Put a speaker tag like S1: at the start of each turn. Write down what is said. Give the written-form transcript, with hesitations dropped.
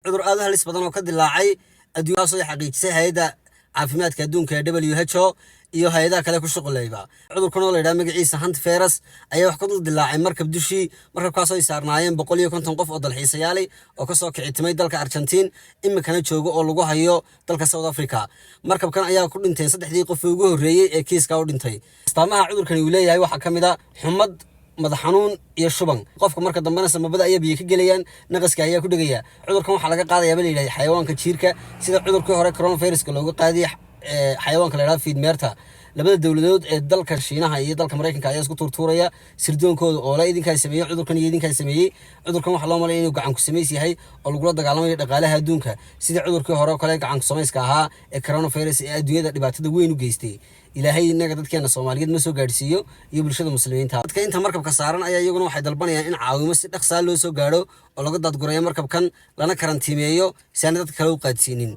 S1: cudur aad u halis badan oo ka dilaacay adduunka soo xaqiijisay hay'adda caafimaadka adduunka ee WHO iyo hay'adaha kale ku shaqeeya. Cudurkan oo la yiraahdo magaciisa Hunt virus ayaa wax ka dul dilaacay markab dushii markabkaas oo ay saarnaayeen 150 qof oo dalxiisayaal oo ka soo kici timay dalka Argentina imikana joogo oo lagu hayo dalka South Africa. Markabkan ayaa ku dhintay 3 qof oo ugu horeeyay ee kiiska u dhintay. Astaamaha cudurkan uu leeyahay waxa kamid ah xumad, madax xanuun iyo shuban. Qofka marka dambena samabada ayaa biyo ka galayaan, naqaska ayaa ku dhagaya. Cudurkan waxa laga qaadayaa bal ilaahay xayawaanka jiirka sida cudurkii hore coronavirus-ka looga qaadiyay xayawaanka la yiraahdo feedmeerta. labada dawladood ee dalka Shiinaha iyo dalka Mareykanka ayaa isku turtuuraya sirdoonkooda oo la idinka sameeyay cudurkan iyo idinka sameeyay. Cudurkan waxa loo maleeyay inuu gacan ku sameeyay oo lagu la dagaalamayo dhaqaalaha adduunka sida cudurkii hore oo kale gacan ku sameeyska ahaa ee coronavirus ee adduunyada dhibaatada weyn u geystay. Ilaahay inaga dadkeena Soomaaliyeed ma soo gaarsiiyo iyo bulshada muslimiinta. Dadka inta markabka saaran ayaa iyaguna waxay dalbanayaan in caawimo si dhaqso ah loo soo gaaro oo laga dadgurayo markabkan lana karantiimeeyo si aan dadka kale u qaadsiinin.